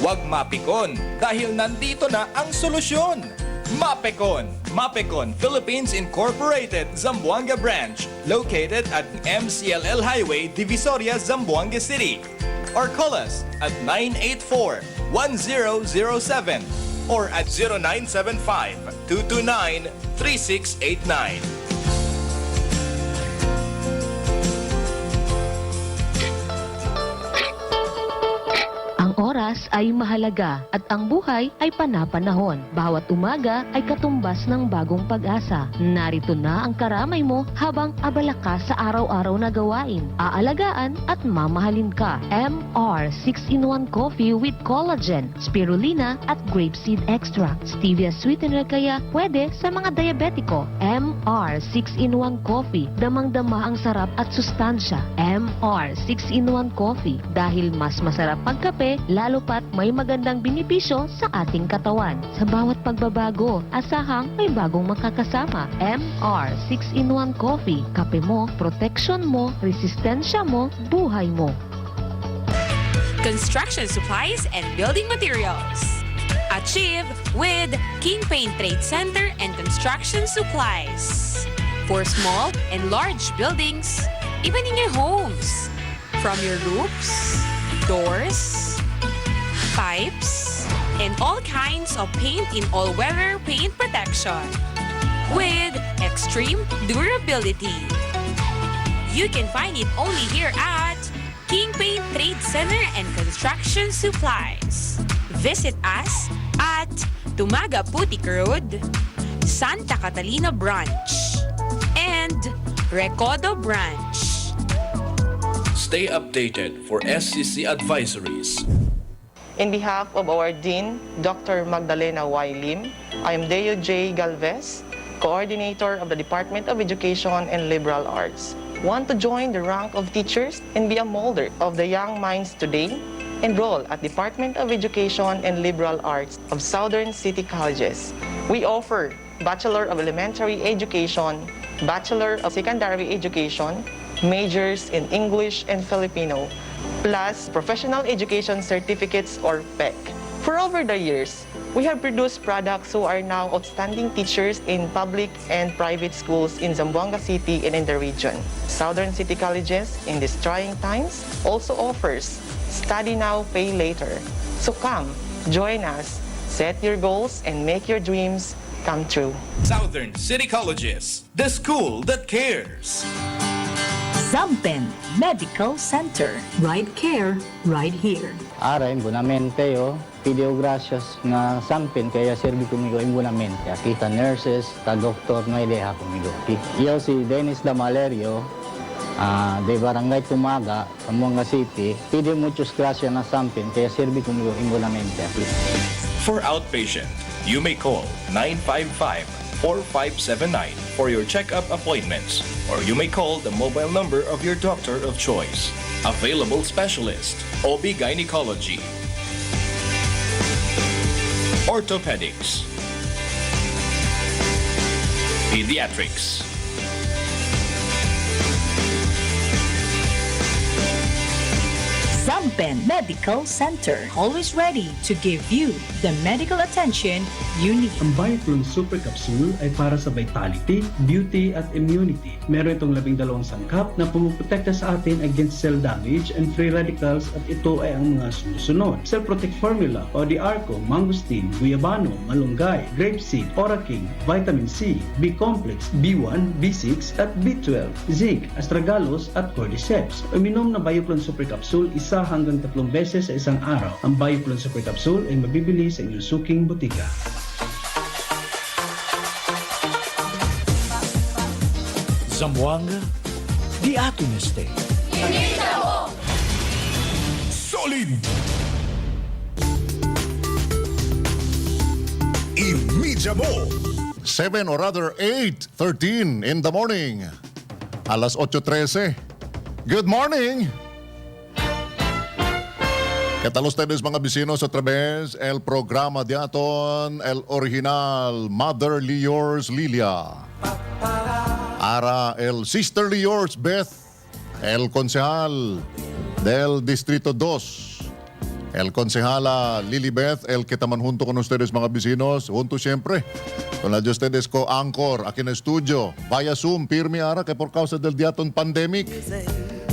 Huwag mapikon dahil nandito na ang solusyon. Mapecon. Mapecon Philippines Incorporated, Zamboanga Branch, located at MCLL Highway, Divisoria, Zamboanga City. Or call us at 984-1007 or at 0975-229-3689. Ang oras ay mahalaga at ang buhay ay panapanahon. Bawat umaga ay katumbas ng bagong pag-asa. Narito na ang karamay mo habang abala ka sa araw-araw na gawain. Aalagaan at mamahalin ka. MR 6-in-1 Coffee with Collagen, Spirulina at Grapeseed Extract. Stevia sweetener kaya pwede sa mga diabetiko. MR 6-in-1 Coffee, damang-dama ang sarap at sustansya. MR 6-in-1 Coffee, dahil mas masarap pagkape, lalo pat may magandang benepisyo sa ating katawan. Sa bawat pagbabago, asahang may bagong makakasama. MR 6-in-1 Coffee. Kape mo, protection mo, resistensya mo, buhay mo. Construction supplies and building materials. Achieve with King Paint Trade Center and Construction Supplies. For small and large buildings, even in your homes. From your roofs, doors, pipes, and all kinds of paint in all-weather paint protection with extreme durability. You can find it only here at King Paint Trade Center and Construction Supplies. Visit us at Tumaga Putik Road, Santa Catalina Branch, and Recodo Branch. Stay updated for SCC advisories. In behalf of our Dean, Dr. Magdalena Y. Lim, I am Deo J. Galvez, Coordinator of the Department of Education and Liberal Arts. Want to join the rank of teachers and be a molder of the young minds today? Enroll at Department of Education and Liberal Arts of Southern City Colleges. We offer Bachelor of Elementary Education, Bachelor of Secondary Education, majors in English and Filipino, plus Professional Education Certificates or PEC. For over the years, we have produced products who are now outstanding teachers in public and private schools in Zamboanga City and in the region. Southern City Colleges, in these trying times, also offers Study Now, Pay Later. So come, join us, set your goals, and make your dreams come true. Southern City Colleges, the school that cares. Zampen Medical Center. Right care, right here. Aray, bonamente yo. Pidiyo gracias nga sampin kaya serbi kumigo yung bonamente. Kita nurses, ta doktor, no ideha kumigo. Iyo si Dennis Damalerio, de Barangay Tumaga, Zamboanga City. Pidiyo muchos gracias na sampin kaya serbi kumigo yung bonamente. For outpatient, you may call 955-4579 for your checkup appointments, or you may call the mobile number of your doctor of choice. Available specialist, OB Gynecology, Orthopedics, Pediatrics, Zampen Medical Center. Always ready to give you the medical attention you need. Ang Bioclone Super Capsule ay para sa vitality, beauty at immunity. Meron itong 12 sangkap na pumuprotekta sa atin against cell damage and free radicals, at ito ay ang mga sumusunod. Cell Protect Formula o the Arco, Mangosteen, Guyabano, Malunggay, Grapeseed, Oraking, Vitamin C, B-Complex, B1, B6 at B12, Zinc, Astragalus at Cordyceps. Uminom na Bioclone Super Capsule 1 hanggang 3 beses sa isang araw. Ang Bioclone Super Capsule ay mabibili sa inyong suking botika. Zamboanga, di ato neste. Solid! Imidya mo! 7 or rather 8:13 in the morning. Alas 8:13. Good morning! Katalos tayo mga bisino sa través el programa de aton el original Motherly Yours Lilia. Ara el Sisterly Yours Beth, el konsehal del Distrito 2. El Concejala Lilibeth, el que taman junto con ustedes mga vecinos, junto siempre. Con la de ustedes ko Anchor, aquí en estudio, vaya Zoom, pirmi ara que por causa del diaton pandemic.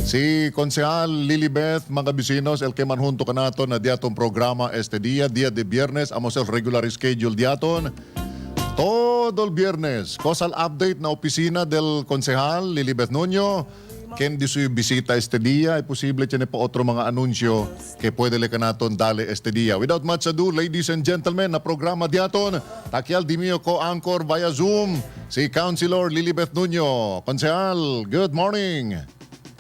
Si Concejal Lilibeth, mga vecinos, el que man junto ka nato na diaton programa este dia de viernes, amos el regular schedule diaton. Todo el viernes, cosal update na opisina del Concejal Lilibeth Nuño. Ken di suyo bisita este día, ay posible tiene pa otro mga anunsyo que pwede le kanaton dale este día. Without much ado, ladies and gentlemen, na programa diaton, takyal di miyo ko Anchor via Zoom, si Councilor Lilibeth Nuño. Concejal, good morning.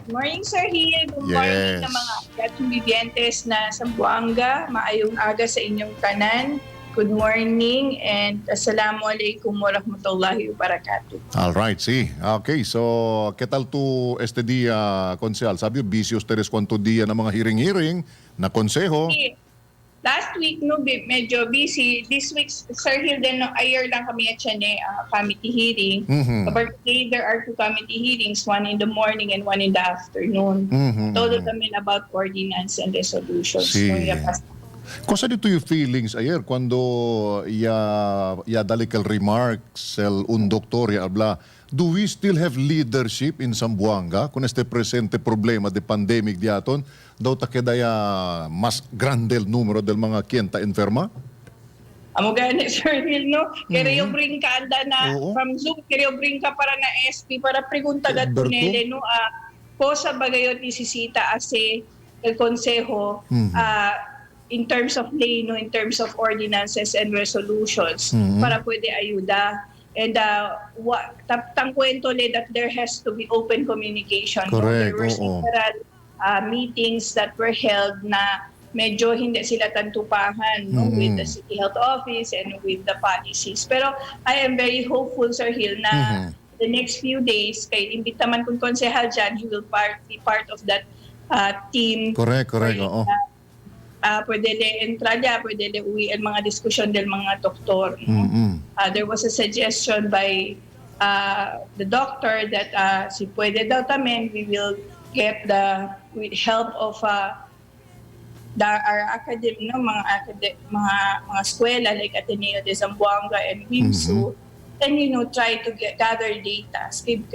Good morning, Sir Hill. Good morning sa mga ating bibiyentes na Zamboanga. Maayong aga sa inyong tanan. Good morning and assalamualaikum warahmatullahi wabarakatuh. All right, sí. Okay, so ¿qué tal tú este día, Concejal? Sabi, busy ustedes cuánto día na mga hearing-hearing na konseho. Last week, no, medyo busy. This week, Sir Hill, then ayer lang kami at siya committee hearing. But today, there are 2 committee hearings, one in the morning and one in the afternoon. Todo kami about ordinance and resolutions. Sí. No, Cosa dito yung feelings ayer cuando ya dali el remarks un doctor ya habla, do we still have leadership in Zamboanga con este presente problema de pandemic diaton? Daw ta kedaya mas grande el numero del mga kienta enferma? Amo gani, Sir Hill, no? Kaya bring ka anda na from Zoom, kaya bring ka para na SP para pregunta gat kunele, no? Po sa bagayot isisita ase el consejo, in terms of lay, no, in terms of ordinances and resolutions para pwede ayuda. And tang kwento le that there has to be open communication. Correct. No? There were several meetings that were held na medyo hindi sila tantupahan, no, with the City Health Office and with the policies. Pero I am very hopeful, Sir Hill, na the next few days, kay imbitaman kong konsehal dyan, he will be part of that team. Correct, oo. Pwede le entrada, pwede le uwi ang mga diskusyon del mga doktor. There was a suggestion by the doctor that si pwede daw tamen, we will get with help of our academy, no, mga eskwela like Ateneo de Zamboanga and WIMSU, and try to gather data.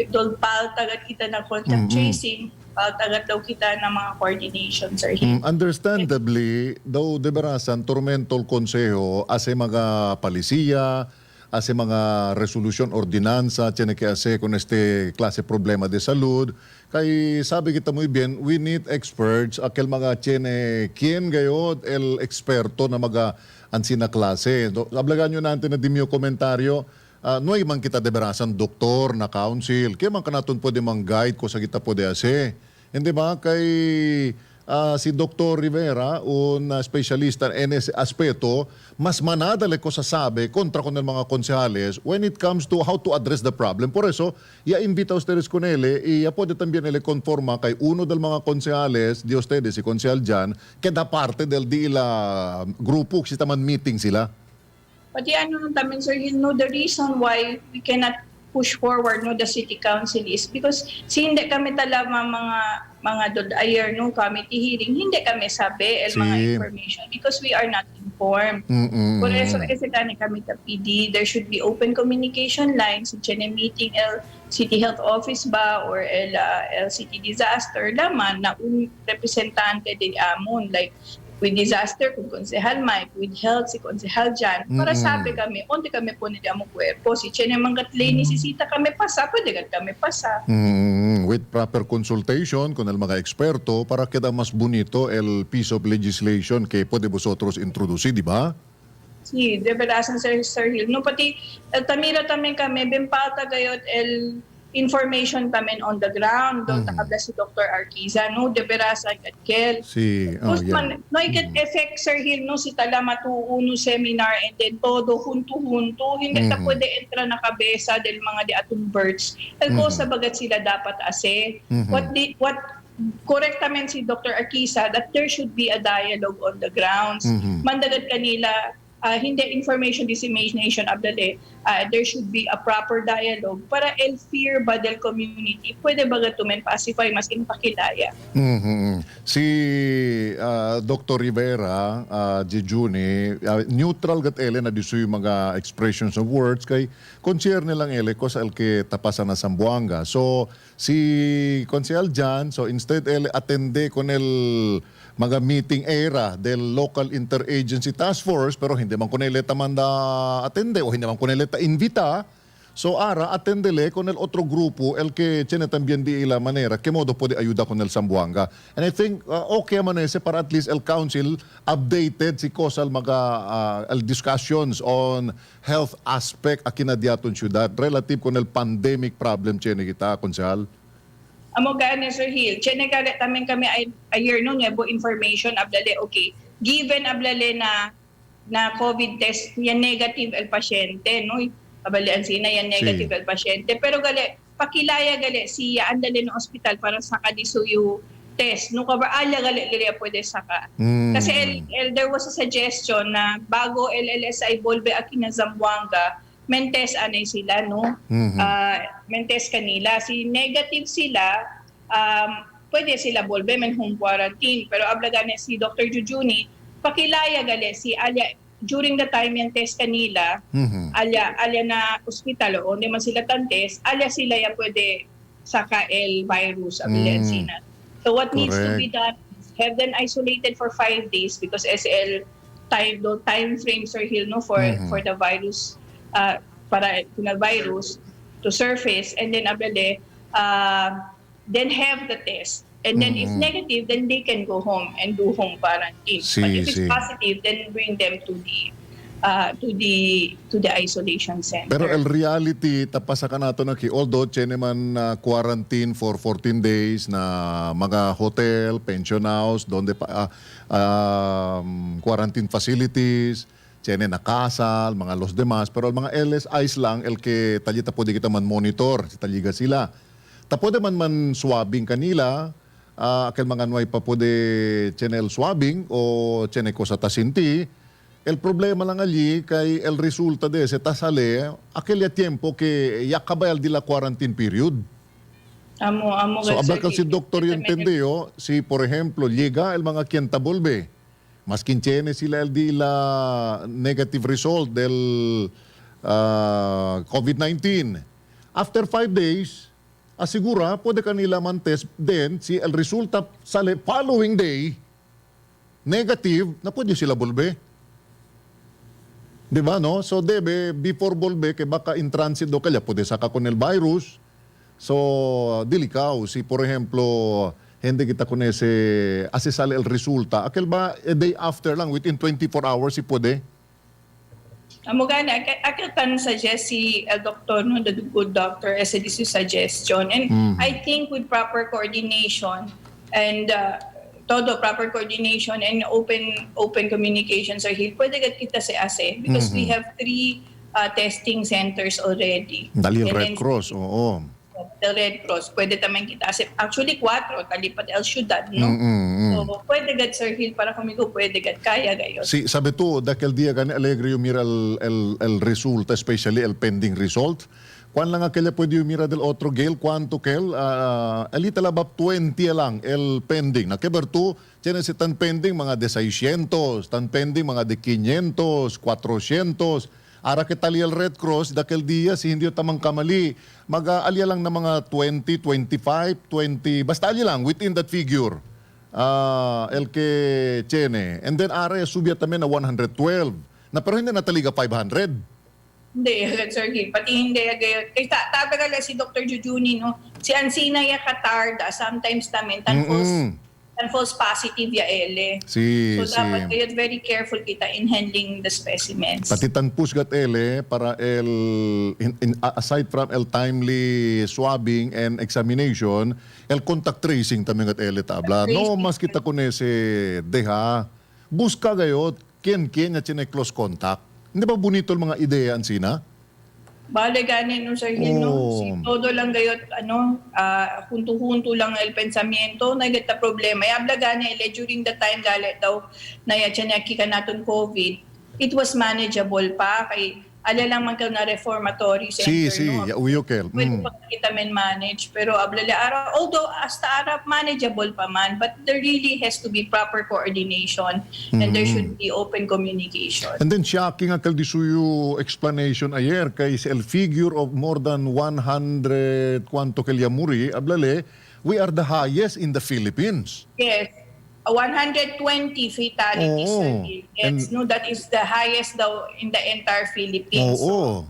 Dol paltagat kita ng contact tracing, paltagat daw kita ng mga coordination, Sir. Understandably, daw debarasan tormentol konseho ase mga palisiya, ase mga resolution ordinansa, tiene que hacer con este klase problema de salud. Kay sabi kita muy bien, we need experts, aquel mga tiene quien gayod el experto na mga ansina klase. Ablagan nyo natin na dimyo komentaryo. No ay man kita deberasan doktor na council, kaya man kanaton pwede mang guide ko sa kita pwede ase. Hindi ba? Kay si Dr. Rivera, un specialista en ese aspeto, mas manadale ko sasabi kontra con el mga konsehales when it comes to how to address the problem. Por eso, invita ustedes con ele y pwede también ele conforma kay uno del mga konsehales de ustedes, si konsehal Jan, que da parte del di ila grupo, si taman meeting sila. Pati namin, Sir, the reason why we cannot push forward the city council is because hindi kami talama mga ayer committee hearing, hindi kami sabi mga information because we are not informed. Por eso kasi kami ta PD, there should be open communication lines, meeting City Health Office ba or City Disaster laman na un representante din amon like with disaster, kung konsehal Mike, with health, si konsehal Jan, para sabi kami, onti kami po nila mo kwerpo, si Chene Mangatlay, nisisita kami pasa, pwede kami pasa. With proper consultation con el mga eksperto para queda mas bonito el piece of legislation que pwede vosotros introducir, di ba? Si, de verdad, Sir Hill. No, pati, tamira tamin kami, bimpalta gayot el information tamen on the ground, doon takabla si Dr. Arquiza, no, de veras at kel. Si, no, ikat effect, Sir Hill, no, si talamatu uno seminar and then todo hunto-hunto, hindi ta pwede entra na kabesa del mga di atong birds. Ko sa bagat sila dapat ase. What correctamente si Dr. Arquiza that there should be a dialogue on the grounds. Mandagat kanila hindi information dissemination abdali, there should be a proper dialogue para el fear ba del community pwede ba gatumen pacify mas impakilaya. Si Dr. Rivera, Jejuni, neutral gat ele na diso yung mga expressions of words kay concern lang ele ko sa el que tapasan na Zamboanga. So si Konsehal Jan, so instead ele attende con el mga meeting era del local interagency task force pero hindi man kuneleta manda atende o hindi man kuneleta invita. So ara atendele con el otro grupo el que tiene también di la manera que modo puede ayuda con el Zamboanga. And I think okay man ese para at least el council updated si kosal mga discussions on health aspect akinadiaton syudad relative con el pandemic problem tiene kita konsehal. Amo gani Sir Hill, chenegale tamen kami a year no nebo information abdale okay. Given ablale na COVID test yan negative el pasyente no. Abalian sina yan negative el pasyente pero gali pakilaya gali siya andale no ospital para sa kadisuyo test no kaba ala gali pwede saka. Kasi there was a suggestion na bago LLSI bolbe aki na Zamboanga mentes anay sila no mentes kanila si negative sila pwede sila bolbe men home quarantine pero ablagane si Dr. Jujuni pakilaya gali si alya during the time yung test kanila alya na ospital o hindi man sila tan test alya sila ya pwede saka el virus ablyan sina so what needs to be done is have them isolated for 5 days because SL time frames are Hill no for the virus para kuna virus to surface and then ablade then have the test and then if negative then they can go home and do home quarantine but if it's positive then bring them to the isolation center. Pero el reality tapasa ka nato na ki although tiene man quarantine for 14 days na mga hotel, pension house, donde pa quarantine facilities tiene na kasal, mga los demás, pero mga LSIs lang, el que talita pwede kita man monitor, si taliga sila. Ta pwede man swabbing kanila, akil mga nuay pa pwede tiene el swabbing o tiene ko sa tasinti. El problema lang ali kay el resulta de ese tasale, aquel ya tiempo que ya kabayal di la quarantine period. Amo so abakal si doktor yung entendió, si por ejemplo, llega el mga kientabolbe, mas kinchene sila el di la negative result del COVID-19. After 5 days, asigura, pwede kanila man test then si el resulta sale following day, negative, na pwede sila bolbe. Diba, no? So, debe, before bolbe, kaya baka in transit do kaya, pwede saka con el virus. So, dilikaw, si por ejemplo, hindi kita kung ese asesale el resulta. Akil ba, a day after lang, within 24 hours, si pwede? Amo gana, akil tan suggest si doctor, no, the good doctor, as this is suggestion. And I think with proper coordination and proper coordination and open communication, Sir Hill, pwede kita si ASE because we have 3 testing centers already. Dali Red Cross, oo. The Red Cross, pwede taman kita ASE. Actually, 4, talipat el syudad, no? So, pwede gad, Sir Hill, para kumigo, pwede gad, kaya gayon. Si, sabi to, dakil dia gani alegre yung mira el result, especially el pending result. Kwan lang akela pwede yung mira del otro gale, kwanto kel, alita labap 20 lang el pending. Nakeberto, tiene si tan pending mga de 600, tan pending mga de 500, 400. Ara kitali el Red Cross, dakil dia si hindi tamang kamali. Mag-alya lang na mga 20, 25, 20, basta alya lang within that figure. El que tiene. And then ara subya tamen na 112. Na pero hindi nataliga 500. Hindi, Sir Hill, pati hindi gayon. Kaya tabagal si Dr. Jujuni, no? Si Ansina ya katarda, sometimes namin, tan false positive ya ele. So dapat kayo very careful kita in handling the specimens. Pati tan pusgat ele, para aside from el timely swabbing and examination, el contact tracing taming at ele tabla. No, mas kita kunese deha, buska gayot, kien na chine close contact. Hindi ba bonito ang mga ideya, Ansina? Bale ganin no Sir Hill, no? Si todo lang gayot, hunto-hunto lang el pensamiento, nagita problema. Yabla gani, during the time galit daw, na yachanaki ka natin COVID, it was manageable pa kay ala lang man ka na reformatory center Sí, no. ya uyo kel. Pwede pa kita men manage pero ablala ara although hasta ara manageable pa man but there really has to be proper coordination and there should be open communication. And then shocking ang kaldisuyo explanation ayer kay el figure of more than 100 kwanto kelyamuri ablale, we are the highest in the Philippines. Yes. 120 fatalities. Oo. Sir Gil. Yes, no, that is the highest daw in the entire Philippines. Oo.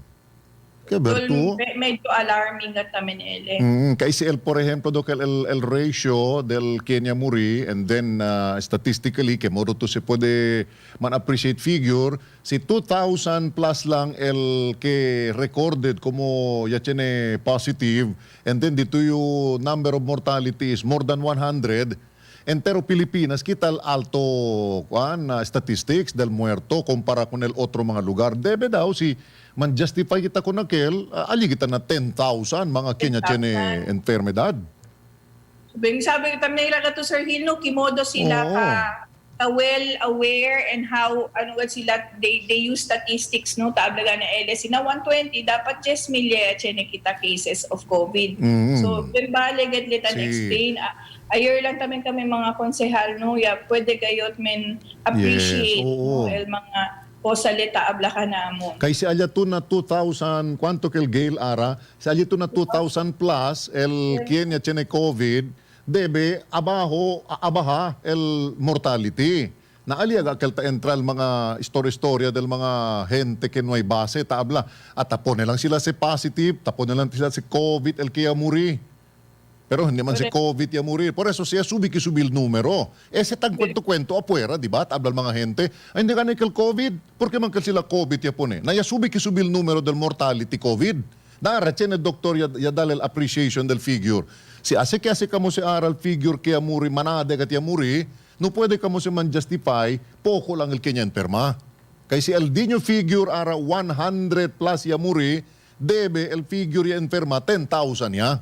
Kaya Berto. Medyo alarming at tamin ele. Kay si el por ejemplo do el ratio del Kenya Muri and then statistically que modo to se puede man appreciate figure si 2,000 plus lang el que recorded como ya tiene positive and then dito yung number of mortality is more than 100. Entero Pilipinas, kita alto statistics del muerto kumpara con el otro mga lugar. Debe daw si man-justify kita con aquel, ali kita na 10,000 mga Kenya tiene enfermedad. Sabi ko nila ka to Sir Gil, no, kimodo sila ka well aware and how ano what sila they use statistics no tablaga na LS na 120 dapat 10 milya chene kita cases of COVID. So bale get litan explain ayer lang kami mga konsehal no ya pwede kayot men appreciate no, el mga posalita abla ka namo. Kay si alyato na 2,000 kwanto kel Gail ara, si alyato na 2,000 plus el Kenya tiene COVID debe abaha el mortality. Naaliaga kel ta entral mga istorya del mga gente que no hay base tabla at tapon lang sila si positive, tapon lang sila si COVID el kaya muri. Pero hindi man si COVID ya muri. Por eso siya subil numero. Ese tang kwento-kwento apuera, di ba? Tabla mga gente. Ay hindi ka kel COVID. Porque man kel sila COVID ya pone. Na ya subil numero del mortality COVID. Dara tiene doktor ya dal el appreciation del figure. Si ase kamo si aral figure kaya muri manade kat ya muri, no pwede kamo si man justify poko lang el kanya enferma. Kay si el dinyo figure ara 100 plus ya muri, debe el figure ya enferma 10,000 ya.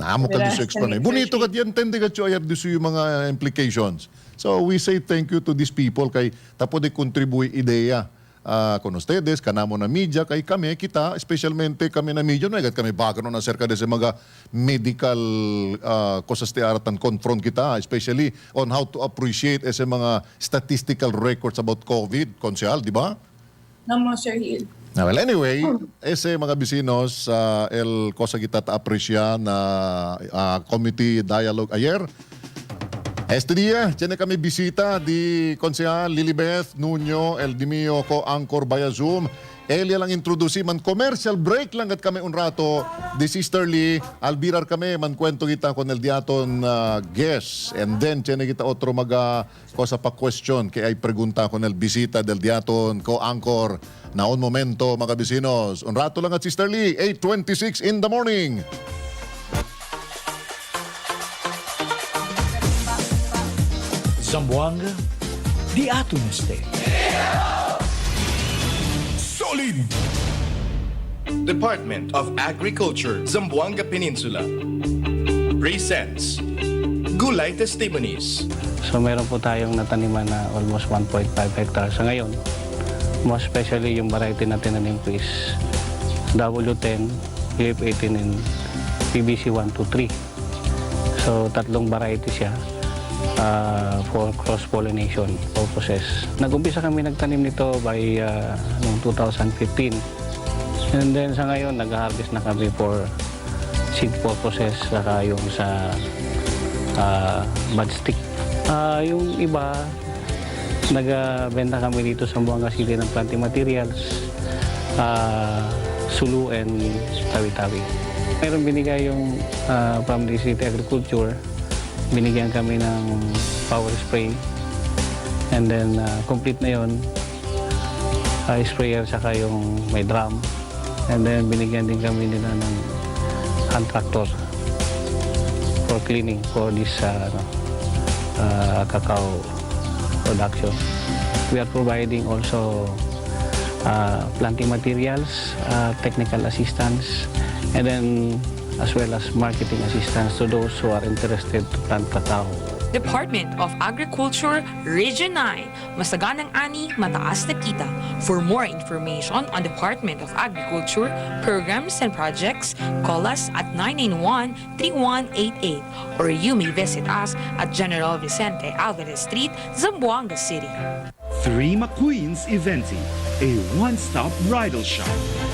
Naamo ka diso explain. Bonito kat yan tende kat ayar diso yung mga implications. So we say thank you to these people kay tapo de contribui ideya. Con ustedes, kanamo na media, kay kami, kita, especialmente kami na media, no, kami background acerca de sa mga medical cosas te aratan confront kita, especially on how to appreciate ese mga statistical records about COVID, konsehal, di ba? Namo, Sir Gil. Well, anyway, ese mga bisinos, el cosa kita ta-appreciate na committee dialogue ayer. Este día tiene kami bisita di Konsehal Lilibeth Nuño, el dimio ko Angkor via Zoom. Elia lang introduce man commercial break lang at kami un rato di Sister Lee. Albirar kami man kwento kita con el diaton guest. And then tiene kita otro maga cosa pa question kay ay pregunta con el bisita del diaton ko Angkor. Na un momento mga bisinos. Un rato lang at Sister Lee, 8:26 in the morning. Zamboanga, di ato neste. Solid! Department of Agriculture, Zamboanga Peninsula presents Gulay Testimonies. So meron po tayong nataniman na almost 1.5 hectares sa ngayon. Most especially yung variety na tinanim ko is W10, PF18 and PBC 123. So tatlong variety siya. For cross-pollination purposes. Nag-umpisa kami nagtanim nito by noong 2015. And then sa ngayon, nag-harvest na kami for seed purposes saka yung sa bud stick. Yung iba, nagbenta kami dito sa Zamboanga City ng planting materials, sulu and tawi-tawi. Meron binigay yung from the City Agriculture. Binigyan kami ng power spray and then complete na yon, sprayer saka yung may drum, and then binigyan din kami nila ng hand tractor for cleaning for this cacao production. We are providing also planting materials, technical assistance, and then as well as marketing assistance to those who are interested to plant cacao. Department of Agriculture, Region 9. Masaganang ani, mataas na kita. For more information on Department of Agriculture, programs and projects, call us at 991-3188 or you may visit us at General Vicente Alvarez Street, Zamboanga City. Three McQueen's Eventing, a one-stop bridal shop.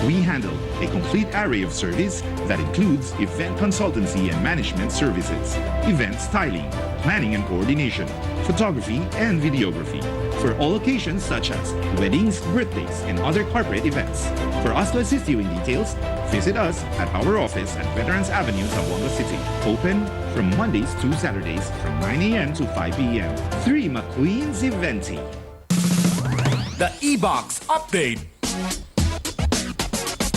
We handle a complete array of service that includes event consultancy and management services, event styling, planning and coordination, photography and videography, for all occasions such as weddings, birthdays, and other corporate events. For us to assist you in details, visit us at our office at Veterans Avenue, Zamboanga City. Open from Mondays to Saturdays from 9 a.m. to 5 p.m. 3 McQueen's Eventing. The e-box update.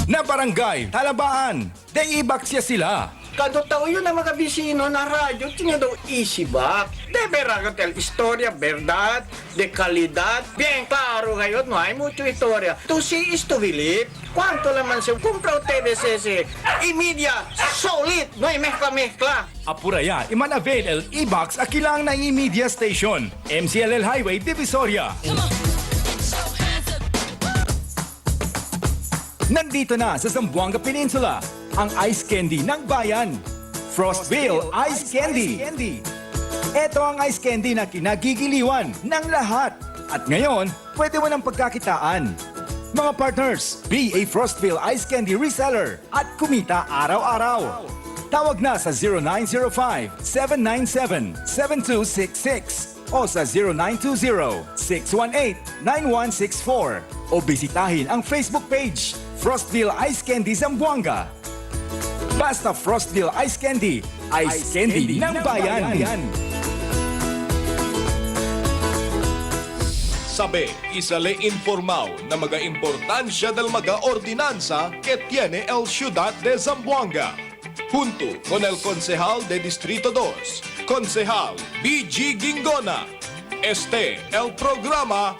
Na barangay, talabaan. The e-box ya sila. Kado tao yun ang mga bisino na radyo, tinga daw isibak. De vera tel istorya, verdad, de calidad. Bien claro ngayon, no hay mucho historia. To see is to believe. Cuánto laman se compra ustedes ese Emedia solid, no hay mezcla-mezcla. Apuraya, iman avail el e-box akilang na Emedia Station. MCLL Highway, Divisoria. Nandito na sa Zamboanga Peninsula, ang ice candy ng bayan. Frostville Ice Candy. Ito ang ice candy na kinagigiliwan ng lahat. At ngayon, pwede mo ng pagkakitaan. Mga partners, be a Frostville Ice Candy reseller at kumita araw-araw. Tawag na sa 0905-797-7266 o sa 0920-618-9164 o bisitahin ang Facebook page Frostville Ice Candy Zamboanga. Basta Frostville Ice Candy, ice candy ng bayan. Sabi, isale informaw na maga-importansya del maga-ordinanza que tiene el ciudad de Zamboanga. Junto con el concejal de Distrito 2, concejal BG Gingona. Este el programa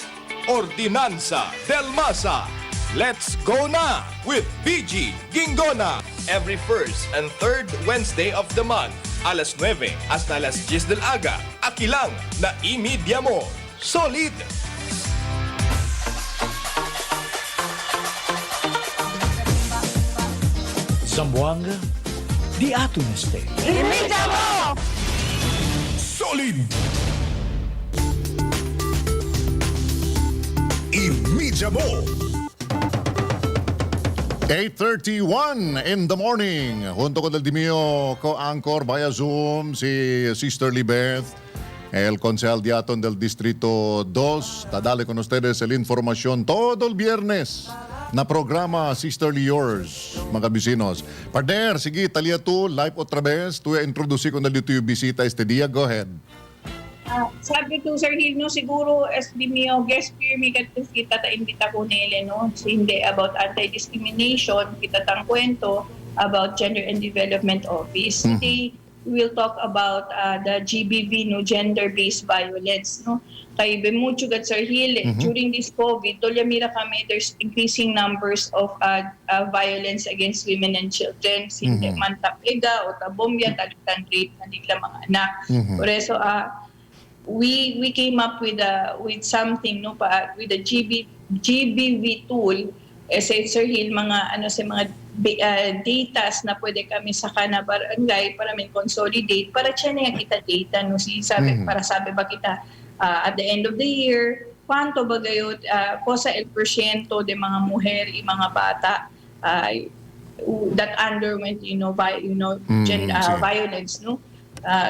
Ordinanza del Masa. Let's go na with BG Gingona every first and third Wednesday of the month, alas 9 hasta alas 10 del aga. Akilang na Emedia mo. Solid! Zamboanga, di ato neste. Solid! Emedia mo! 8:31 in the morning. Junto con el dimio co-anchor via Zoom si Sister Lilibeth, el concejal diaton del Distrito 2. Dadale con ustedes el información todo el viernes na programa Sisterly Yours, mga bisinos. Partner, sige, talia tu, live otra vez. Tu introduce con el YouTube bisita este día. Go ahead. Sabi ko, Sir Hill, no, siguro as di mio guest peer mi kita ta imbita ko nila, no, so, hindi about anti-discrimination, kita tang kwento about Gender and Development Office. Today, we'll talk about the GBV, no, gender-based violence, no. Kay mucho gat Sir Hill, during this COVID, tolya mira kami, there's increasing numbers of violence against women and children. Hindi man tapega o tabombya, talitan rape na nila mga anak. Por eso, we came up with something, no, with the GBV tool, Sir Hill, mga ano sa mga datas na pwede kami sa kana barangay para may consolidate para siya na kita data, no, sabi para sabi ba kita at the end of the year kwanto ba gayot kosa el porsyento de mga mujer y mga bata that underwent violence, no.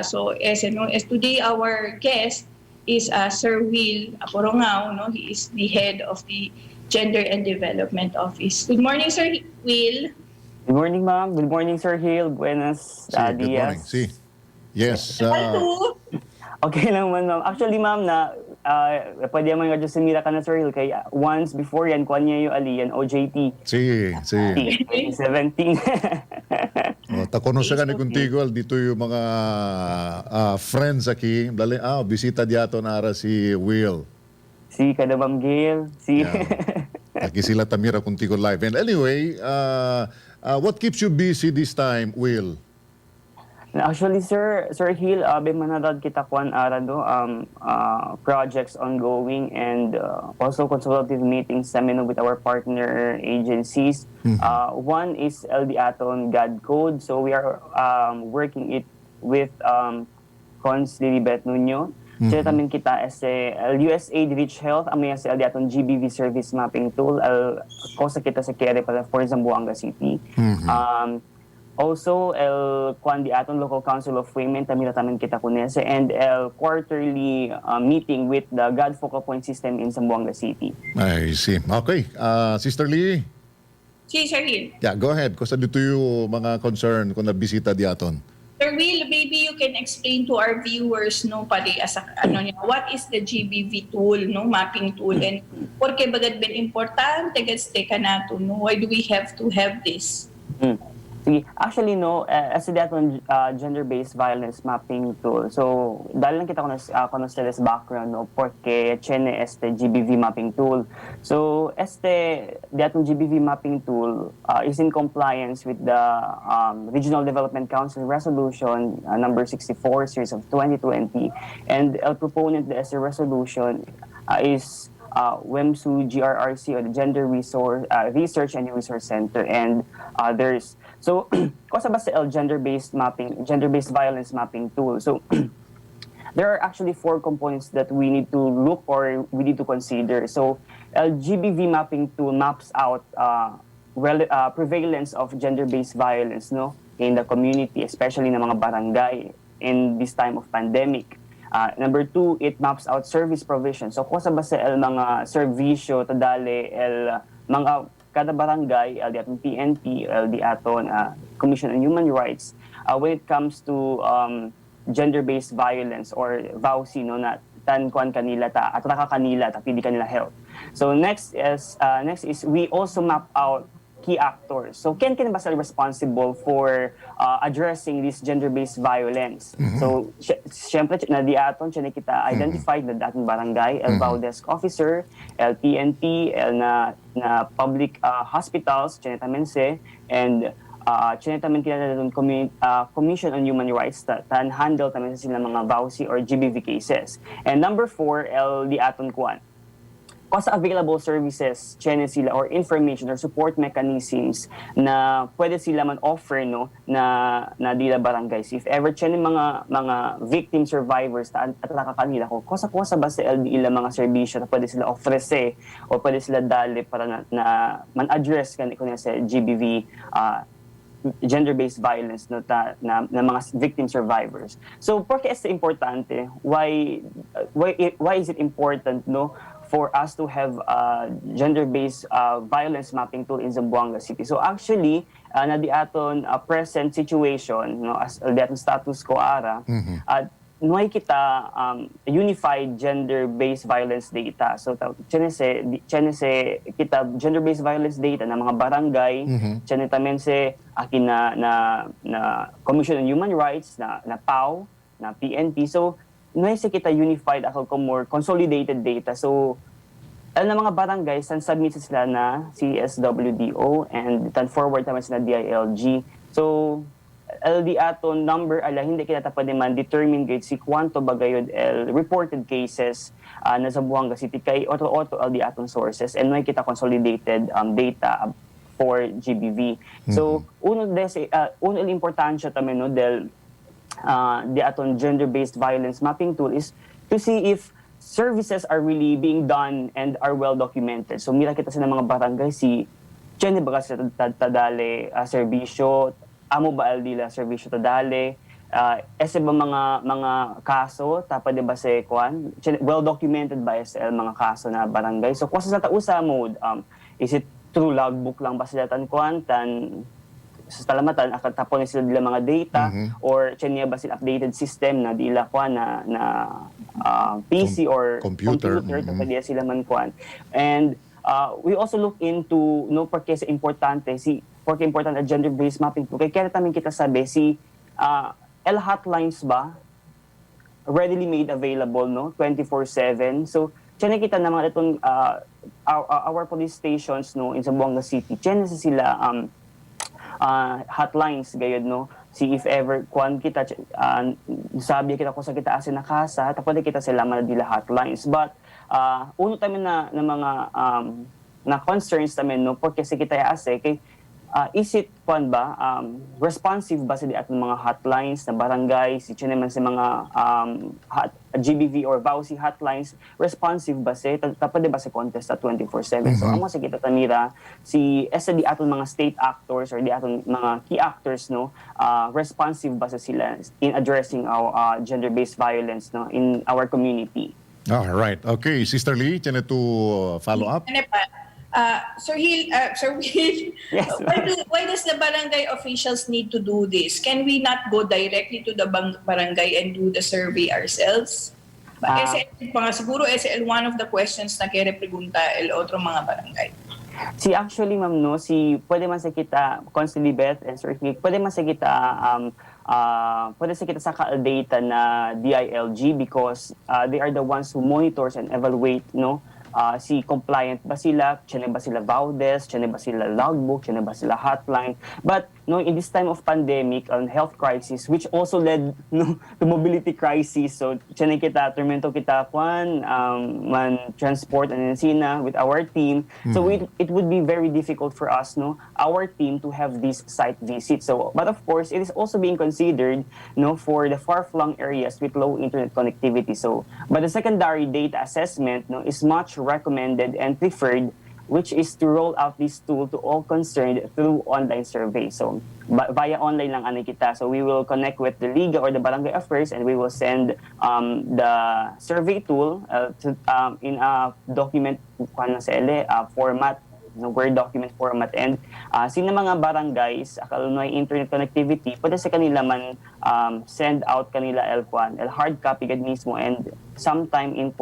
So as today our guest is Sir Will Aporongao, no. He is the head of the Gender and Development Office. Good morning, Sir Will. Good morning, ma'am. Good morning, Sir Hill. Buenos Good morning. dias. Yes. Hello. Okay lang man, ma'am. Actually, ma'am, na pwede man nga dyan simira ka na, Sir Hill. Kaya once before yan, kuha niya yung aliyan, OJT. Sí. 2017. Takono siya gani contigo dito yung mga friends aquí. Bisita diato na ara si Will. Si kada Ma'am Gail. Si... Aquí sila tamira contigo live. And anyway, what keeps you busy this time, Will? Actually, Sir Hill, manadad kita kuan ara do projects ongoing and also consultative meetings namin with our partner agencies. One is LD Aton God Code, so we are working it with Cons Lilibeth Nuño. Siya tamin kita USAID Rich Health, amaya sa LD Aton GBV Service Mapping Tool, kosa kita sa kere para for Zamboanga City. Also, Kwandi Aton Local Council of Women, tamin kita kunese, and quarterly meeting with the God Focal Point System in Zamboanga City. I see. Okay. Sister Lee, Si Sir Will. yeah, go ahead. Kusa dito yung mga concern kung nabisita di aton. Sir Will, maybe you can explain to our viewers, no, pali as what is the GBV tool, no, mapping tool, and porque bagad ben importante geste kanato, no, why do we have to have this? Sige. Actually, no, as aton gender-based violence mapping tool. So, dahil lang kita kono sa background, no, porque chene GBV mapping tool. So, aton GBV mapping tool is in compliance with the Regional Development Council Resolution number 64, series of 2020. And the proponent of the resolution is WEMSU GRRC, or the Gender Research and Resource Center, and others. So, kosa ba sa gender-based violence mapping tool? So, there are actually 4 components that we need to look or we need to consider. So, GBV mapping tool maps out prevalence of gender-based violence, no, in the community, especially ng mga barangay in this time of pandemic. Number 2, it maps out service provision. So, kosa ba sa mga servisyo tadali mga kada barangay, LD Aton PNP, LD Aton Commission on Human Rights, when it comes to gender-based violence or VAUSI, no, na tankuan kanila atraka kanila pili kanila health. So next is we also map out key actors. So can ba sila responsible for addressing this gender-based violence? So syempre na di aton siya kita identified na dating barangay, VAU desk officer, LPNP, na public hospitals, siya mense, and siya tamen kita na Commission on Human Rights tan handle tamen sila mga VAUSI or GBV cases. And number 4, LD aton kuan cost available services, chene sila, or information or support mechanisms na pwede sila man offer, no, na dila barangays. If ever chene mga victim survivors at kanila ko, kosa ba sa LD ila mga serbisyo na pwede sila ofrese o pwede sila dali para na man-address kanina sa GBV gender-based violence, no, na mga victim survivors. So, porque es importante? Why is it important, no, for us to have gender-based violence mapping tool in Zamboanga City? So actually, na di aton present situation, no, as di aton status quo ara, nuay kita unified gender-based violence data. So chenese kita gender-based violence data na mga barangay, chenetamense akin na Commission on Human Rights, na PAW, na PNP. So nuayse kita unified ako more consolidated data. So na mga barangay san submit sila na CSWDO and tan forward naman sila DILG. So LD aton number hindi kita pwede man determine gate si kwanto bagayod reported cases na Zamboanga City kay auto LD aton sources, and may kita consolidated data for GBV. So uno importansya tamen, no, del the aton gender-based violence mapping tool is to see if services are really being done and are well documented. So mira kita sa mga barangay chene ba kasi tadale serbisyo, amo ba LD la serbisyo tadale, ese ba mga kaso tapade ba sa kuan well documented ba sa mga kaso na barangay. So kusa sa tausa mode, is it through logbook lang ba sila tan kuan tan sa talamatan tapon sila dila mga data, or chenya ba sila updated system na dila kuan na PC or computer tapos sila man kuan. And we also look into, no, porque importante gender-based mapping po kay kaya tamin kita sabi L hotlines ba readily made available, no, 24/7. So chenya kita naman itong our police stations, no, in Zamboanga City, chenya sila hotlines gayud, no. see if ever kuan kita sabi kita ko sa kita asin na kasa tapos kita sila manadila hotlines, but uno tayo na mga na concerns tamen no porque si kita ase kay is it kuan ba responsive ba sa di at mga hotlines na barangay si naman sa mga GBV or VAUSI hotlines responsive ba sa tapos di ba sa contest at 24/7. So amo sa kita tamira si di aton mga state actors or di aton mga key actors no responsive ba sa sila in addressing our gender-based violence no in our community. All right. Okay, Sister Lee, can to follow up? Sir Will, Yes. why does the barangay officials need to do this? Can we not go directly to the barangay and do the survey ourselves? Siguro SL one of the questions na kere pregunta el otro mga barangay. Si actually ma'am no, pwede man sa kita Cons Lilibeth and Sir Hick, pwede man sa kita sa data na DILG because they are the ones who monitors and evaluate no si compliant ba sila, chine ba sila Vaudes, chine ba sila logbook, chine ba sila hotline. But no, in this time of pandemic and health crisis, which also led no, to mobility crisis, so chine kita, tormento kita kwan, man transport and ensina with our team. So it would be very difficult for us, no, our team to have this site visit. So, but of course, it is also being considered, no, for the far-flung areas with low internet connectivity. So, but the secondary data assessment, no, is much recommended and preferred, which is to roll out this tool to all concerned through online survey. So, via online lang ani kita. So, we will connect with the Liga or the Barangay Affairs and we will send the survey tool in a document format, Word document format. And sino mga barangays, akala may internet connectivity, pwede sa kanila man send out kanila el hard copy gad mismo, and sometime in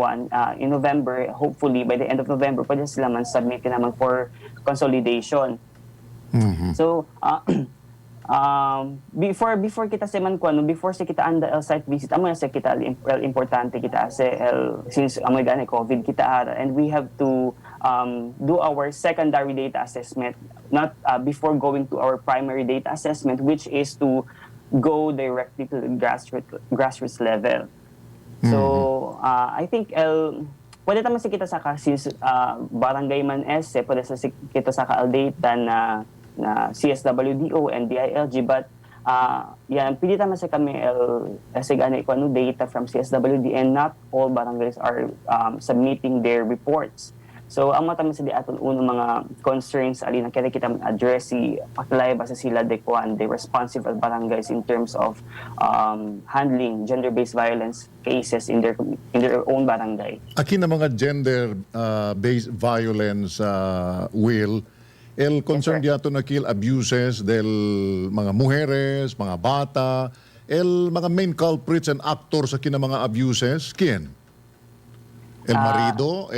November, hopefully by the end of November, pwede sila man submit ka naman for consolidation. So, before kita seman before sa kita anda el site visit, amo na sa kita importante kita since amoy gani COVID kita and we have to do our secondary data assessment not before going to our primary data assessment, which is to go directly to the grassroots level. So I think pwede naman sa kita saka since barangay man pwede sa kita saka data na CSWDO and DILG, but yan pili naman sa kami data from CSWD, and not all barangays are submitting their reports. So ang mataman sa di aton uno mga concerns ali na kaya kita address si paklay ba sa sila de responsive barangays in terms of handling gender-based violence cases in their own barangay. Akin na mga gender-based violence will concern diato na kill abuses del mga mujeres, mga bata, mga main culprits and actors sa kina mga abuses, kin? El marido,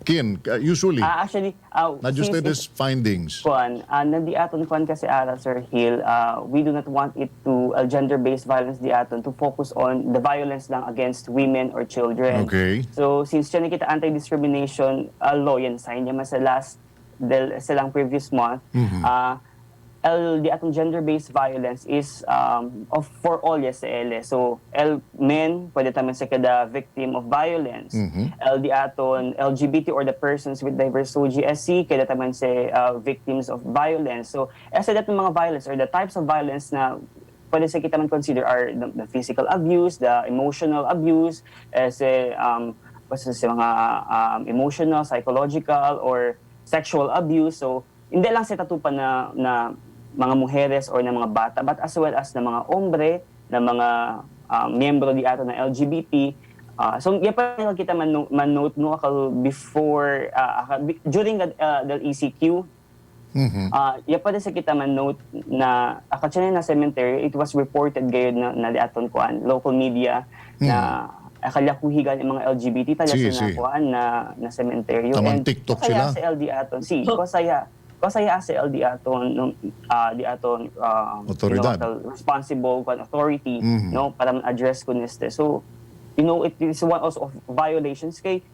kin, usually. Actually, not just this findings. Nandi aton kasi Sir Hill, we do not want it to gender-based violence di aton to focus on the violence lang against women or children. Okay. So since dyan kita anti-discrimination law, yan sign niya sa last silang previous month, di atong gender-based violence is for all so men pwede taman sa kada victim of violence, di aton LGBT or the persons with diverse GSC kada taman sa victims of violence. So sa datong mga violence or the types of violence na pwede sa kita man consider are the physical abuse, the emotional abuse, sa mga emotional, psychological or sexual abuse. So hindi lang sa tatupan na mga mujeres or na mga bata, but as well as na mga hombre, na mga miyembro di ato na LGBT. So yan kita man-note no before during the ECQ. Yan pa sa kita man-note na akatsa na cemetery, it was reported gayon na di aton local media na akalakuhigan ng mga LGBT talaga sila na cemetery. Tamang TikTok sila. Sa LD aton Kasaya sa LD aton di aton responsible authority no para address ko neste. So it is one also of violations kay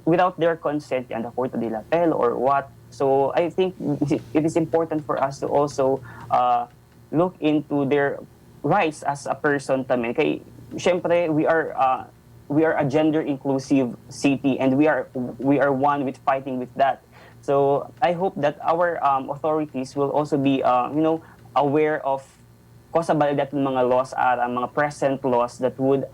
without their consent and the Corte de la Pelle or what. So I think it is important for us to also look into their rights as a person tamen. Kay syempre we are a gender inclusive city, and we are one with fighting with that. So I hope that our authorities will also be aware of possible that mga laws are mga present laws that would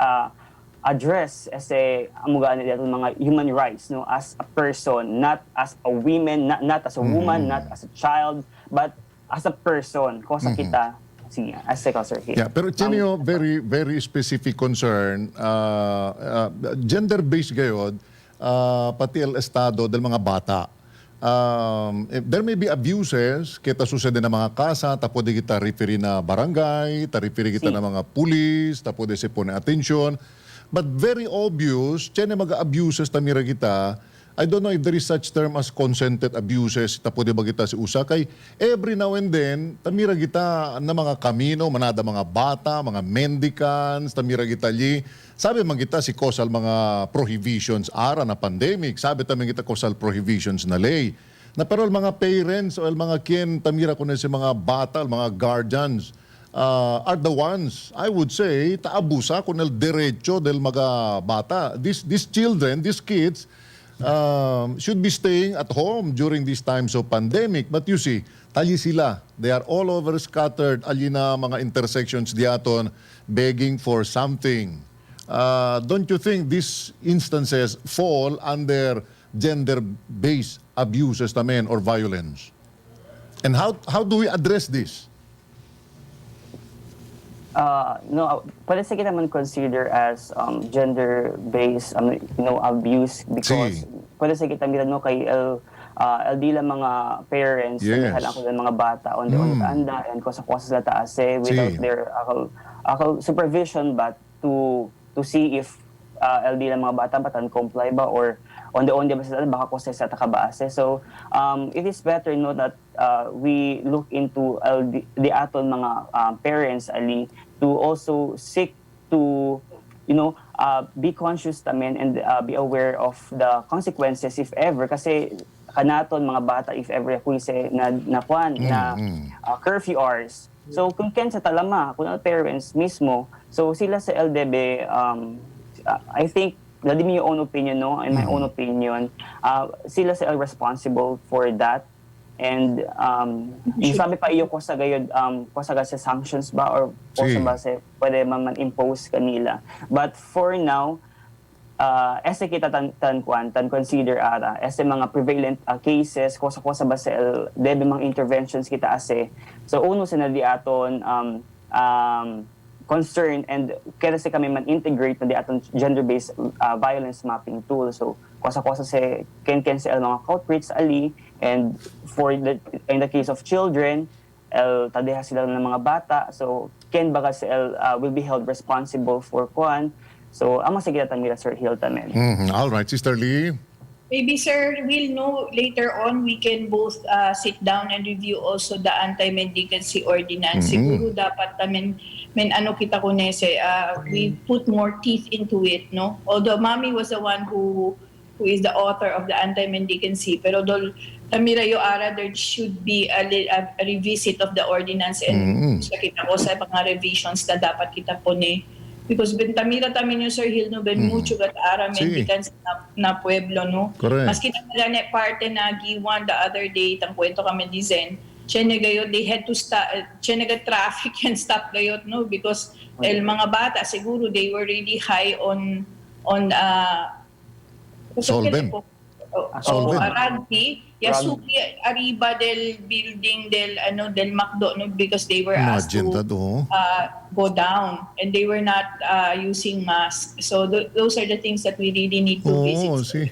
address as a mga human rights, no, as a person, not as a woman, not as a woman, not as a child, but as a person. Kosa kita as Sir Hill. Yeah, pero Chinio, very very specific concern, gender-based gayod, pati el estado del mga bata. There may be abuses kita sucede na mga kasa, tapo di kita referi na barangay, referi kita na mga pulis, tapo di se pone atensyon. But very obvious, tiyan mga abuses tamira kita. I don't know if there is such term as consented abuses, tapo di ba kita si usa kay every now and then tamira kita na mga kamino, manada mga bata, mga mendicants, tamira kita li. Sabi man kita si causal mga prohibitions ara na pandemic, sabi tamin kita causal prohibitions na lay. Na pero mga parents o mga kien tamira kuno si mga bata, mga guardians are the ones, I would say, taabusa kun el derecho del mga bata. These children, these kids should be staying at home during these times of pandemic. But you see, tali sila. They are all over scattered. Alina mga intersections diaton begging for something. Don't you think these instances fall under gender-based abuses tamen or violence? And how do we address this? No, pwede sa kita man consider as gender-based abuse because pwede sa kita mira no kay LD lang mga parents na ako ng mga bata on the anda and kosa-kosa sila taase without their supervision, but to see if LD lang mga bata batan comply ba or on the ba sila baka kosa sa takabase. So it is better no that we look into the aton mga parents ali to also seek to be conscious tamen and be aware of the consequences if ever, kasi kanaton mga bata if ever kung say na curfew hours. So kung ken sa talama kung parents mismo, so sila sa LDB I think dali mi yung own opinion, no, in my own opinion, sila sa responsible for that. And sabi pa iyo ko sa gayod ko sa sanctions ba or ba sa pwede man impose kanila. But for now ese kita tan consider ese mga prevalent cases ko sa ba sa debe mga interventions kita ase. So uno sa di aton concern and kaya sa kami man integrate na di aton gender-based violence mapping tool. So kosa sa ken sa mga culprits ali. And in the case of children, tadeha sila ng mga bata. So, ken baga will be held responsible for Coun. So, ang masigila tamira Sir Hill tamen. All right, Sister Lee. Maybe, sir, we'll know later on. We can both sit down and review also the anti-mendicancy ordinance. Siguro dapat kita ko nese, we put more teeth into it, no? Although Mami was the one who is the author of the anti-mendicancy, pero tamira yo ara there should be a revisit of the ordinance and kita ko sa mga revisions na dapat kita po ni because tamira tamin yung Sir Hill no ben mucho gat ara mendicants na pueblo no. Mas kita gane parte na giwan the other day tang kwento kami di Zen. Gayo they had to stop traffic and stop gayot no because el mga bata siguro they were really high on solvent. Rugby, suki arriba del building del Macdo no because they were asked to go down and they were not using masks. So those are the things that we really need to visit. Sí.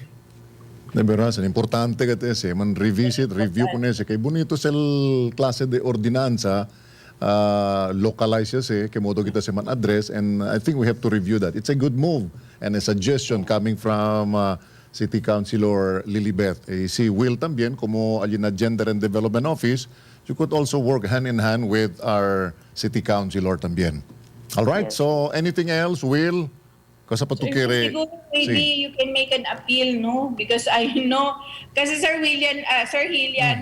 De veras, importante que ese man review con ese kay bonito sa klase de ordinanza localize ese que modo kita se man address, and I think we have to review that. It's a good move and a suggestion coming from City Councilor Lilibeth. Si Will también, como alina Gender and Development Office, you could also work hand in hand with our City Councilor también. All right, so anything else, Will? Cosa pa So, tukere? siguro maybe you can make an appeal, no? Because I know, kasi Sir Hillian,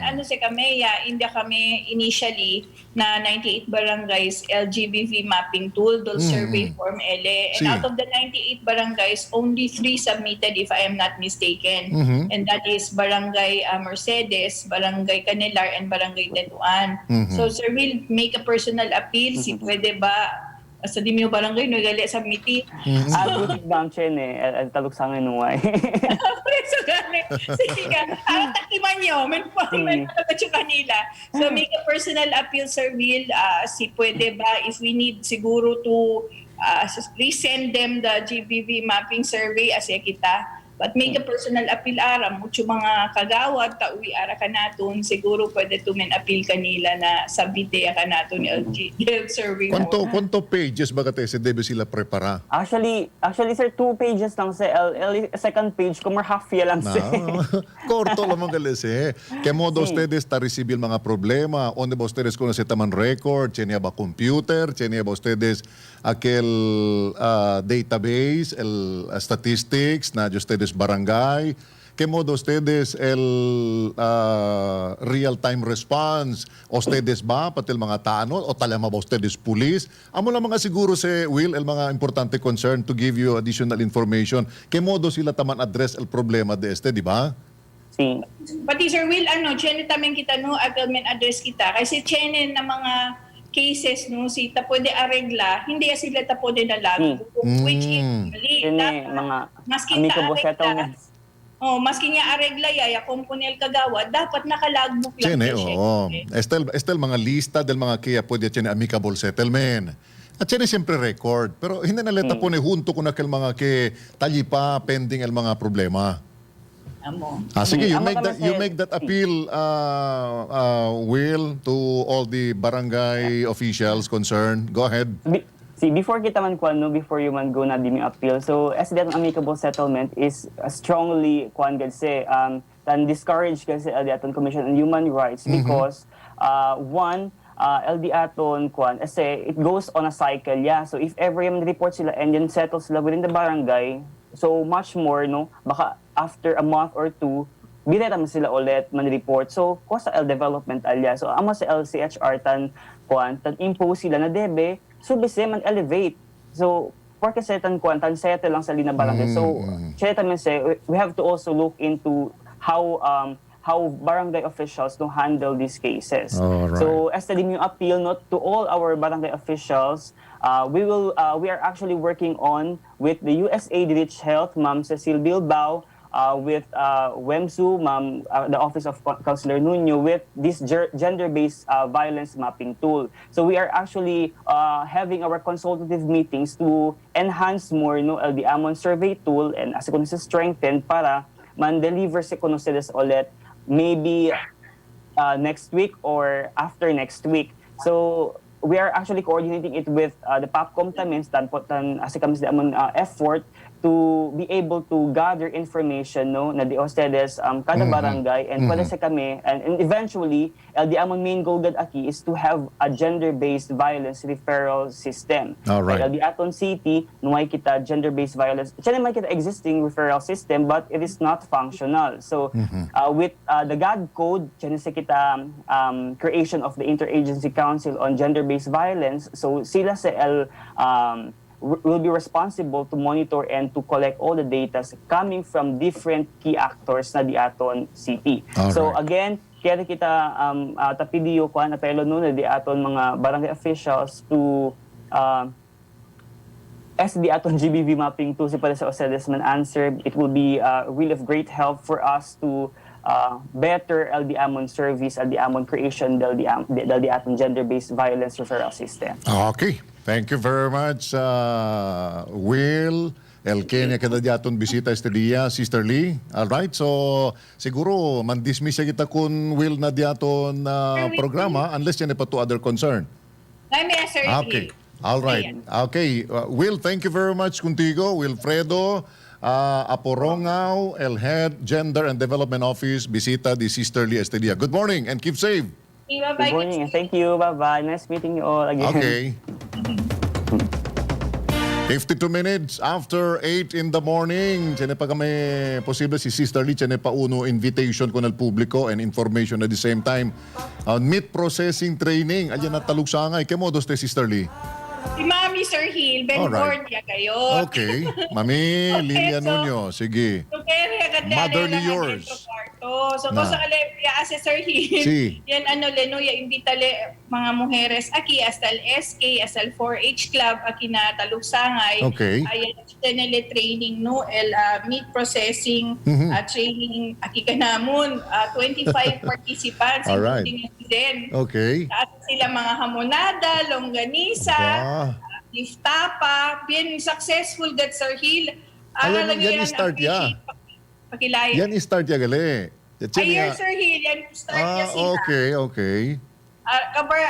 ano si kami, India kami initially na 98 barangays LGBV mapping tool, dol survey form LE. And Si. out of the 98 barangays, only 3 submitted if I am not mistaken. And that is Barangay Mercedes, Barangay Canelar, and Barangay Tetuan. So Sir will make a personal appeal, si pwede ba sa di mo barangay no gali sa miti. Butik bang chen talok sa ngin nuway. So gani. Sige ka. Takiman nyo. Men po kanila. So make a personal appeal, Sir Will. Si pwede ba if we need siguro to resend them the GBV mapping survey as kita. But make a personal appeal ara mucho mga kagawad ta uwi ara kanaton siguro pwede to men appeal kanila na sabite ka naton ni LG survey. Quanto pages ba kate si debe sila prepara? Actually sir 2 pages lang sa LL, second page como half lang sa. Corto lamang galis Que modo ustedes ta recibir mga problema, onde ba ustedes kuno sa taman record, tiene ba computer, tiene ba ustedes aquel database, el statistics na ustedes barangay, que modo ustedes el real-time response? Ustedes ba patil mga tanod o talama ba ustedes police? Amo lang mga siguro si Will el mga importante concern to give you additional information. Que modo sila taman address el problema de di ba? Si. Pati Sir Will, chene tamen kita no, agreement address kita. Kasi chene na mga cases no, si ta pwede aregla, hindi sila ta pwede na lag. Which is mali. Mga Maski amicable ta settlements. maski niya aregla ya komponel kagawa, dapat nakalagbook lang Tiene, siya. oo. Estel mga lista del mga kaya pwede tiene amicable settlement. At tiene siyempre record. Pero hindi na leta po ni junto ko na mga ke tali pa pending el mga problema. Sige, you make that appeal, Will, to all the barangay officials concerned. Go ahead. Before kita man before you man go na di mi appeal. So, as that amicable settlement is strongly can discourage kasi the aton Commission on Human Rights because one LD aton it goes on a cycle, So, if ever yung report sila and then settle sila within the barangay, so much more baka after a month or two, bineta man sila ulit man-report. So, sa development alya. So, amo sa LCHR tan impose sila na debe, so bise man elevate. So, porque tan settle lang sa lina barangay. So, siya man say, we have to also look into how barangay officials to handle these cases. Right. So, as the new appeal not to all our barangay officials, we are actually working on with the USAID Rich Health, Ma'am Cecile Bilbao, with WEMSU, the Office of Councilor Nuño, with this gender-based violence mapping tool. So we are actually having our consultative meetings to enhance more the Amon survey tool and as it strengthen para man-deliver si Conocedes ulit maybe next week or after next week. So we are actually coordinating it with the PAPCOM tamins as kami sa amon effort to be able to gather information na di ustedes kada barangay and pwede sa kami and eventually the amon main goal gad aki is to have a gender-based violence referral system. Alright. Like, the aton city nuway kita gender-based violence. Siya naman kita existing referral system but it is not functional. So with the GAD code, siya sa kita creation of the Interagency Council on Gender-Based Violence. So sila sa will be responsible to monitor and to collect all the data coming from different key actors na di aton city. So again, kaya kita tapidiyo ko na pelo no na di aton mga barangay officials to as di aton GBV mapping tool si pala sa Ocedes man answer, it will be really of great help for us to better LD Amon service, LD Amon creation, LD aton gender-based violence referral system. Okay. Thank you very much, Will. Kenya kada diaton bisita este dia, Sister Lee. All right. So siguro man-dismiss kita kun Will na diaton programa unless yan pa to other concern. Okay. All right. Okay. Will, thank you very much contigo. Wilfredo Aporongao, el Head Gender and Development Office, bisita di Sister Lee este dia. Good morning and keep safe. Bye-bye. Good morning and thank you. Bye-bye. Nice meeting you all again. Okay. 52 minutes after 8 in the morning. Tiene pa kami posible si Sister Lee, tiene pa uno invitation ko ng publiko and information at the same time. Meat processing training. Ayan na talugsangay. Kemo dos te Sister Lee? Si Mami Sir Hill, Ben Alright. Gordia kayo. Okay. Mami Lilia so- Nuño. Sige. So, kaya Motherly yours. So, Na. kung sa si Sir Hill, Si. yan ya imbitale mga mujeres aquí hasta el SK, hasta el 4-H Club, aquí na talugsangay. Okay. Ayan, tenele training, no? Meat processing training, aquí ka namon, 25 participants, Alright. including din. Okay. At sila mga hamonada, longganisa, Aba. beef tapa, bien successful that Sir Hill. Ayan, yan i-start ya. Pakilaya. Yan i-start ya gali. Ayun, Sir Hill, yan start niya sila. Okay. Kabar,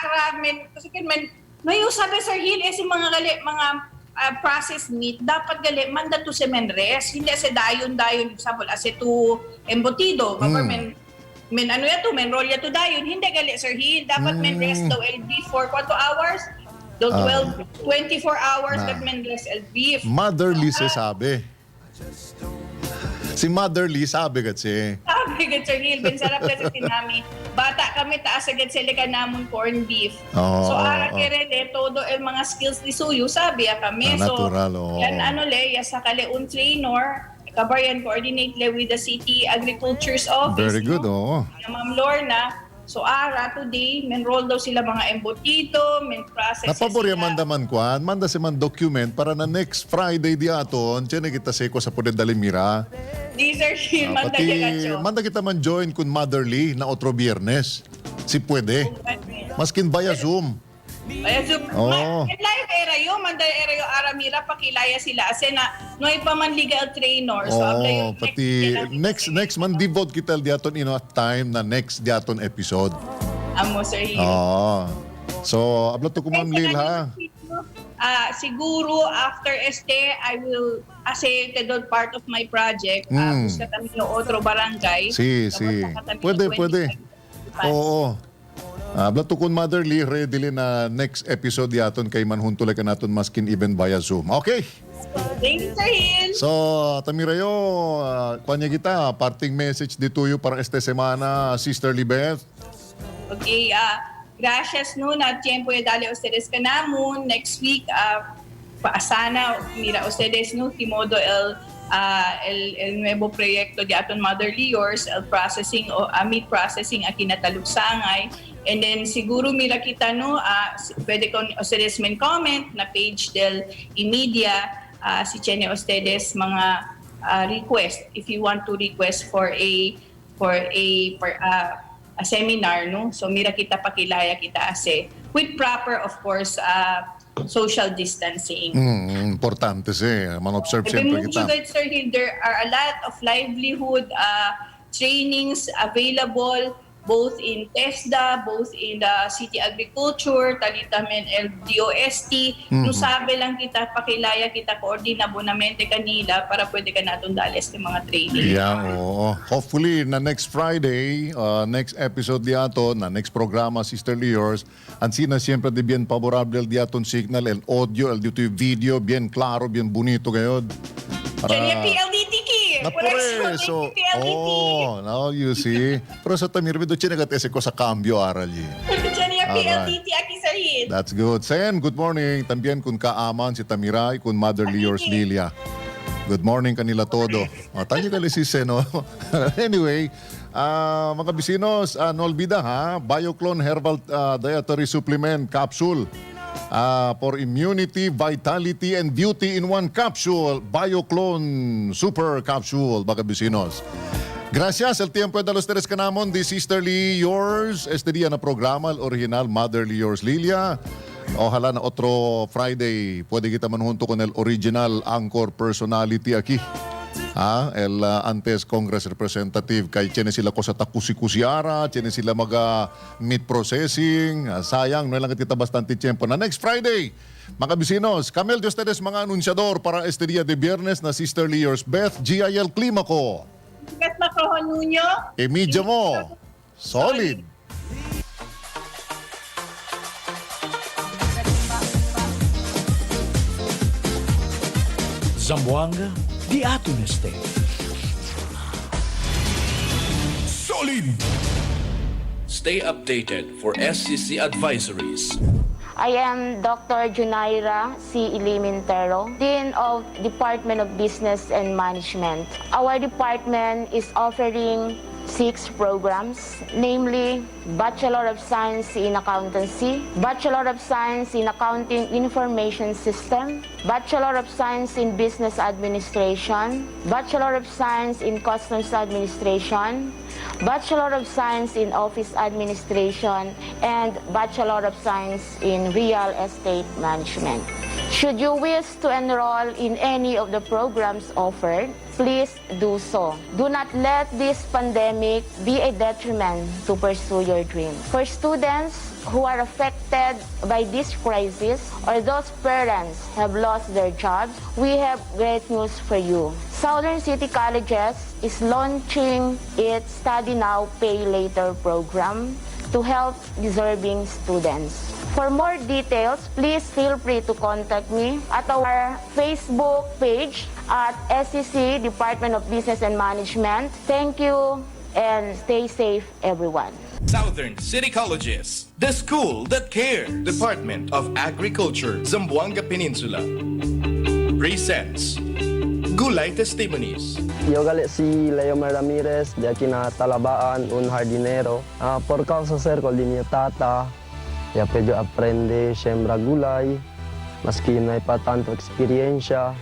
aramin, kasi ngayon sabi Sir Hill, si mga gali, mga processed meat, dapat gali, manda to semenres, hindi sa dayon-dayon, example, as to embutido, kabar, men ano ya to, men roll ya to dayon, hindi gali Sir Hill, dapat men rest daw el beef for 4 hours, do 24 hours that men rest el beef. Motherly sabi. Si Motherly sabi kasi. Sabi ka Sir Hill, ben sarap kasi sinami. Bata kami taas agad sila ka namon corn beef. Oo, So oo, ara oo. kerele todo el mga skills ni Suyo sabi kami. So Natural, oo. yan ano le, ya sa kaleun trainer, kabayan coordinate le with the city agriculture's office. Very good, no? oo. Na Ma'am Lorna. So ara today, men roll daw sila mga embutido, men process Napaborya man daman kwan, manda si man document para na next Friday di aton, tiyan kita seko sa Poder Dalimira. Di Sir Hill, manda Pati ka manda kita man join kun Motherly na otro biyernes. Si pwede. Maskin via Zoom. Ay, so, Oo. live era yun, manda era yung aramira, pakilaya sila. Kasi na, no pa man legal trainer. So, abla yung Pati next man devote kita diaton enough time na next diaton episode. Amo, Sir Hill. So, abla to ko Ma'am Lil ha. Siguro, after este, I will, kasi kadod part of my project, gusto kami yung otro barangay. Si. Pwede. Oo. Abla to kun Motherly ready na next episode diaton kay manhuntulay ka naton maskin even via Zoom. Okay. Thank you, Sir Hill. So, Tamirayo, kanya kita, parting message dito yung para este semana, Sister Lilibeth. Okay, gracias no, na tiempo ya dale ustedes kanamon. Next week, paasana, mira ustedes no, timodo el nuevo proyecto de aton Motherly Yours, el processing o meat processing aquí na talugsangay. And then siguro mira kita no, pwede kon ustedes men comment na page del Emedia, si Chene ustedes mga request if you want to request for a seminar no. So mira kita pakilaya kita ase with proper of course social distancing. Importante man-observe Sabi siyempre mo kita. juga, Sir Hill, there are a lot of livelihood trainings available both in TESDA, both in the City Agriculture, talitamen el DOST. No sabi lang kita, pakilaya kita, koordina bonamente kanila para pwede ka natong dalis ng mga training. Yeah, oo. Hopefully, na next Friday, next episode diato, na next programa, Sister Yours, ansina siempre de bien favorable diaton signal, el audio, el dito video, bien claro, bien bonito kayo. Kanya PLDT ki! So, now you see. Pero sa Tamir, do chinagatese ko sa cambio aral yi. Kanya PLDT aki, Sir Hill. That's good. Sen, good morning. También kun kaaman si Tamiray, kun Motherly Yours Lilia. Good morning kanila todo. Tanya ka si Sen, no? Anyway, mga bisinos, no olvida ha, Bioclone Herbal Dietary Supplement Capsule. For immunity, vitality, and beauty in one capsule. Bioclone Super Capsule, mga bisinos. Gracias, el tiempo de los tres kanamon, di Sisterly Yours, este día na programa, el original Motherly Yours Lilia. Ojalá na otro Friday, pwede kita manhunto con el original anchor personality aquí. El antes Congress representative kay tiene sila ko sa takusi-kusiara, tiene sila meat processing. Sayang, no lang kita bastante tiempo. Na next Friday, mga bisinos, Camel de ustedes mga anunciador para este día de viernes na Sisterly Yours Beth, GIL Climaco. Climaco, Nuño. Emedia mo. Solid. Zamboanga, di ato neste. Solid! Stay updated for SCC advisories. I am Dr. Junaira C. Ilimintero, Dean of Department of Business and Management. Our department is offering 6 programs, namely Bachelor of Science in Accountancy, Bachelor of Science in Accounting Information System, Bachelor of Science in Business Administration, Bachelor of Science in Customs Administration, Bachelor of Science in Office Administration, and Bachelor of Science in Real Estate Management. Should you wish to enroll in any of the programs offered, please do so. Do not let this pandemic be a detriment to pursue your dream. For students who are affected by this crisis or those parents have lost their jobs, we have great news for you. Southern City Colleges is launching its Study Now, Pay Later program to help deserving students. For more details, please feel free to contact me at our Facebook page at SCC Department of Business and Management. Thank you and stay safe, everyone. Southern City Colleges, the school that cares. Department of Agriculture, Zamboanga Peninsula. Presents Gulay Testimonies. Yo gali si Leomar Ramirez, de aquí na Talabaan, un jardinero. Por causa ser kol din niya tata, ya pedyo aprende siembra gulay, maski na pa tanto eksperyensya,